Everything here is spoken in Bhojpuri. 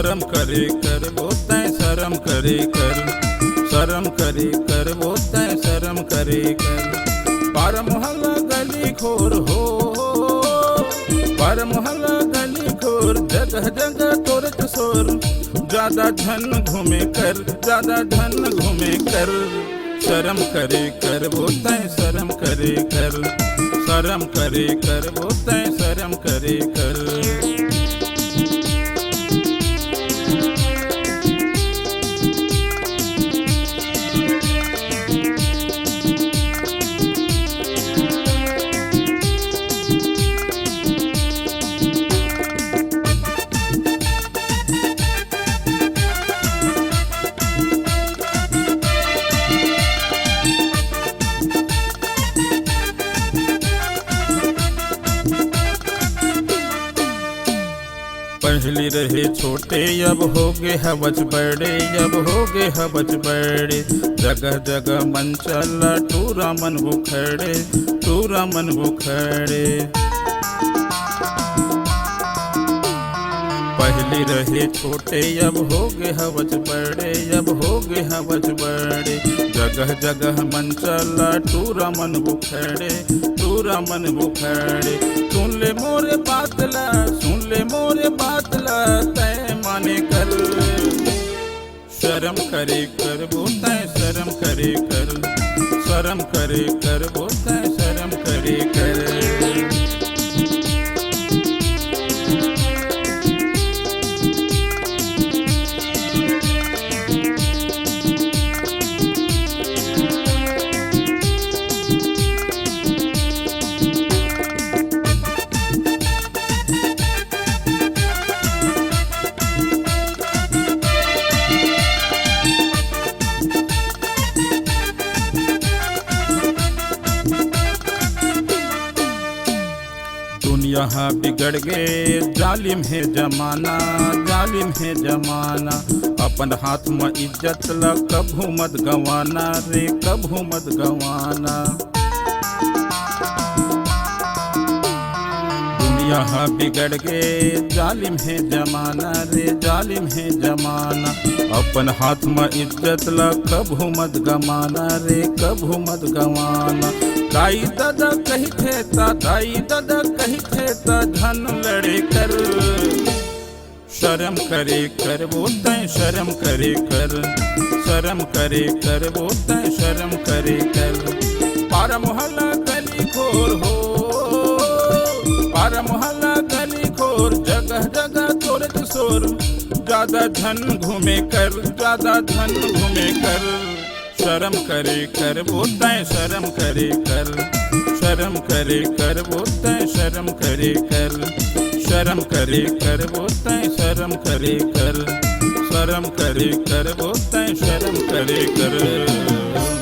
शर्म करे कर बोलते शर्म करे कर, शर्म करे कर बोलते शर्म करे कर। पार मोहल्ला गली खोर हो, पार मोहल्ला गली खोर, जगह जगह तोरत शोर, ज्यादा धन घूमे कर, ज्यादा धन घूमे कर। शर्म करे कर बोलते शर्म करे कर, शर्म करे कर बोलते शर्म करे कर। पहली रहे छोटे अब हो गए हवच बड़े, अब हो गए हवच बड़े। जगह जगह मन चला टूरा मन बुखड़े, टूरा मन बुखड़े। पहली रहे छोटे अब हो गए हवच बड़े, अब हो गए हवच बड़े। जगह जगह मन चला टूरा मन बुखड़े, टूरा मन बुखड़े। सुन ले मोरे बातला, सुन ले मोरे बातला, तय माने कर। शर्म करे कर बोलता है शर्म करे कर, शर्म करे कर बोलता है शर्म करे कर। यहाँ बिगड़ गए जालिम है जमाना, जालिम है जमाना। अपन हाथ में इज्जत ला कभू मत गवाना रे, कभू मत गवाना। दुनिया बिगड़ गए जालिम है जमाना रे, जालिम है जमाना। अपन हाथ में इज्जत ला कभू मत गवाना रे, कभू मत गवाना। दाई दादा कही थे ता, दाई दादा कही थे ता, धन लड़े कर। शर्म करे कर बोलते शर्म करे कर, शर्म करे कर बोलते शर्म करे कर। पार मोहल्ला गली खोर हो, पार मोहल्ला गली खोर, जगह जगह तोरत शोर, ज्यादा धन घूमे कर, ज्यादा धन घूमे कर। शर्म करे कर बोलता है शर्म करे कर, शर्म करे कर बोलता है शर्म करे कर। शर्म करे कर बोलता है शर्म करे कर, शर्म करे कर बोलता है शर्म करे कर।